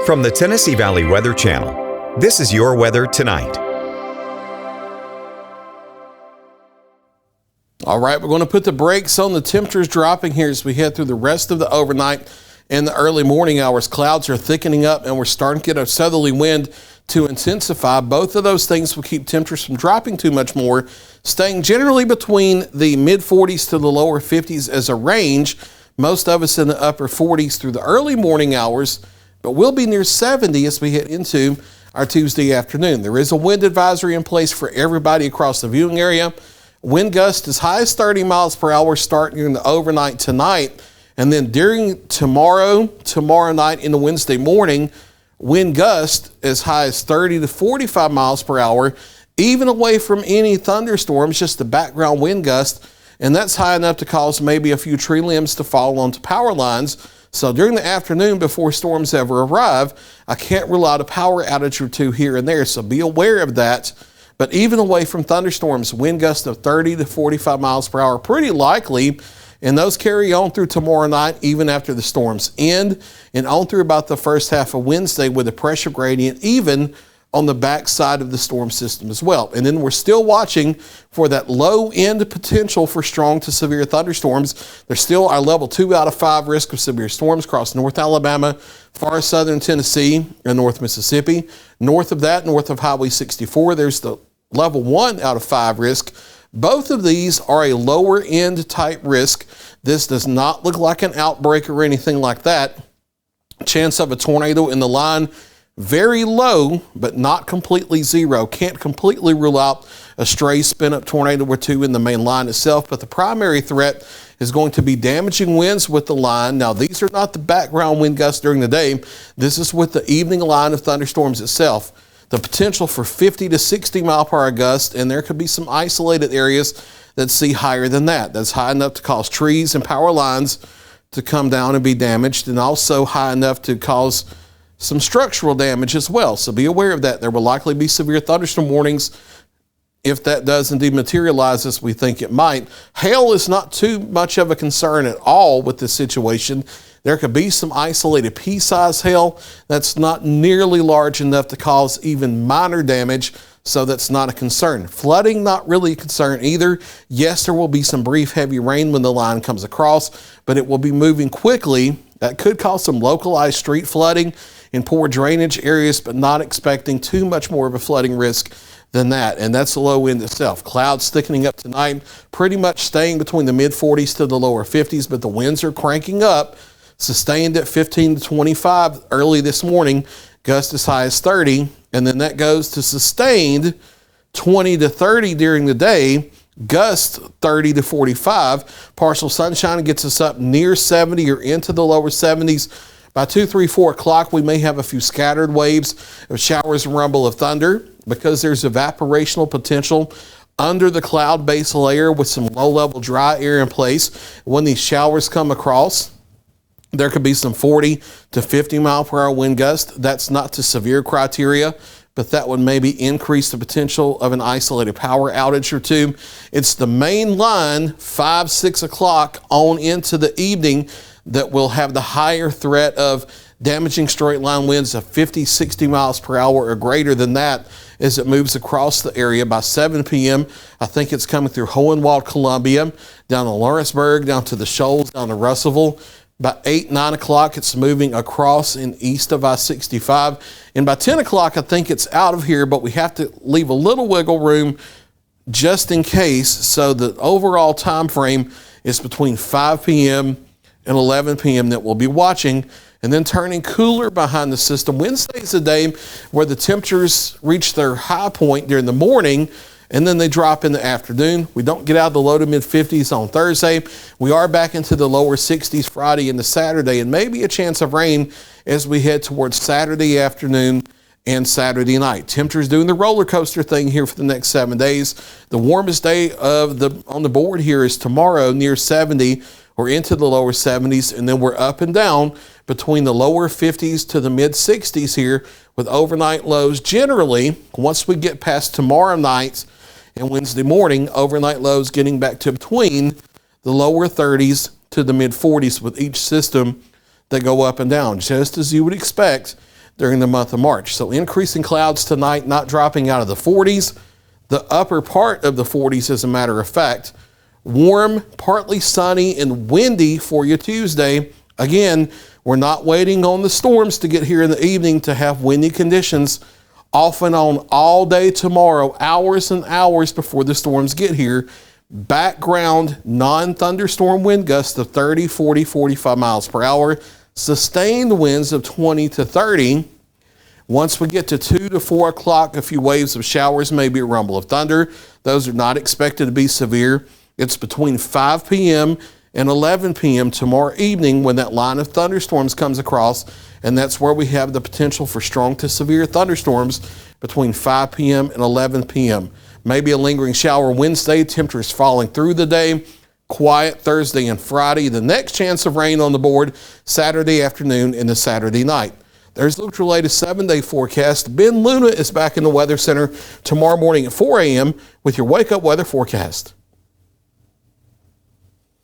From the Tennessee Valley Weather Channel, this is your weather tonight. All right, we're going to put the brakes on the temperatures dropping here as we head through the rest of the overnight and the early morning hours. Clouds are thickening up and we're starting to get a southerly wind to intensify. Both of those things will keep temperatures from dropping too much more, staying generally between the mid 40s to the lower 50s as a range. Most of us in the upper 40s through the early morning hours, but we'll be near 70 as we head into our Tuesday afternoon. There is a wind advisory in place for everybody across the viewing area. Wind gust as high as 30 miles per hour starting in the overnight tonight. And then during tomorrow night into Wednesday morning, wind gust as high as 30 to 45 miles per hour, even away from any thunderstorms, just the background wind gust. And that's high enough to cause maybe a few tree limbs to fall onto power lines. So during the afternoon before storms ever arrive, I can't rule out a power outage or two here and there. So be aware of that. But even away from thunderstorms, wind gusts of 30 to 45 miles per hour, pretty likely. And those carry on through tomorrow night, even after the storms end, and on through about the first half of Wednesday with a pressure gradient, even on the back side of the storm system as well. And then we're still watching for that low end potential for strong to severe thunderstorms. There's still our level 2 out of 5 risk of severe storms across North Alabama, far southern Tennessee, and North Mississippi. North of that, north of Highway 64, there's the level 1 out of 5 risk. Both of these are a lower end type risk. This does not look like an outbreak or anything like that. Chance of a tornado in the line, very low, but not completely zero. Can't completely rule out a stray spin-up tornado or two in the main line itself, but the primary threat is going to be damaging winds with the line. Now, these are not the background wind gusts during the day. This is with the evening line of thunderstorms itself. The potential for 50 to 60 mile per hour gusts, and there could be some isolated areas that see higher than that. That's high enough to cause trees and power lines to come down and be damaged, and also high enough to cause some structural damage as well. So be aware of that. There will likely be severe thunderstorm warnings if that does indeed materialize as we think it might. Hail is not too much of a concern at all with this situation. There could be some isolated pea-sized hail that's not nearly large enough to cause even minor damage, so that's not a concern. Flooding, not really a concern either. Yes, there will be some brief heavy rain when the line comes across, but it will be moving quickly. That could cause some localized street flooding in poor drainage areas, but not expecting too much more of a flooding risk than that. And that's the low end itself. Clouds thickening up tonight, pretty much staying between the mid 40s to the lower 50s, but the winds are cranking up. Sustained at 15 to 25 early this morning, gust as high as 30, and then that goes to sustained 20 to 30 during the day, gust 30 to 45. Partial sunshine gets us up near 70 or into the lower 70s. By 2, 3, 4 o'clock, we may have a few scattered waves of showers and rumble of thunder because there's evaporational potential under the cloud base layer with some low-level dry air in place. When these showers come across, there could be some 40 to 50 mile per hour wind gust. That's not to severe criteria, but that would maybe increase the potential of an isolated power outage or two. It's the main line, 5, 6 o'clock on into the evening, that will have the higher threat of damaging straight line winds of 50, 60 miles per hour or greater than that as it moves across the area. By 7 p.m., I think it's coming through Hohenwald, Columbia, down to Lawrenceburg, down to the Shoals, down to Russellville. By 8, 9 o'clock, it's moving across and east of I-65. And by 10 o'clock, I think it's out of here, but we have to leave a little wiggle room just in case. So the overall time frame is between 5 p.m. and 11 p.m. that we'll be watching, and then turning cooler behind the system. Wednesday is a day where the temperatures reach their high point during the morning, and then they drop in the afternoon. We don't get out of the low to mid 50s on Thursday. We are back into the lower 60s Friday into Saturday, and maybe a chance of rain as we head towards Saturday afternoon and Saturday night. Temperatures doing the roller coaster thing here for the next 7 days. The warmest day on the board here is tomorrow, near 70 or into the lower 70s, and then we're up and down between the lower 50s to the mid 60s here with overnight lows. Generally, once we get past tomorrow night and Wednesday morning, overnight lows getting back to between the lower 30s to the mid 40s with each system that go up and down, just as you would expect. during the month of March. So increasing clouds tonight, not dropping out of the 40s. The upper part of the 40s, as a matter of fact. Warm, partly sunny, and windy for you Tuesday. Again, we're not waiting on the storms to get here in the evening to have windy conditions off and on all day tomorrow, hours and hours before the storms get here. Background non-thunderstorm wind gusts of 30, 40, 45 miles per hour. Sustained winds of 20 to 30. Once we get to 2 to 4 o'clock, a few waves of showers, maybe a rumble of thunder. Those are not expected to be severe. It's between 5 p.m. and 11 p.m. tomorrow evening when that line of thunderstorms comes across, and that's where we have the potential for strong to severe thunderstorms between 5 p.m. and 11 p.m. Maybe a lingering shower Wednesday, temperatures falling through the day. Quiet Thursday and Friday. The next chance of rain on the board Saturday afternoon into Saturday night. There's the latest 7-day forecast. Ben Luna is back in the Weather Center tomorrow morning at 4 a.m. with your Wake Up Weather forecast.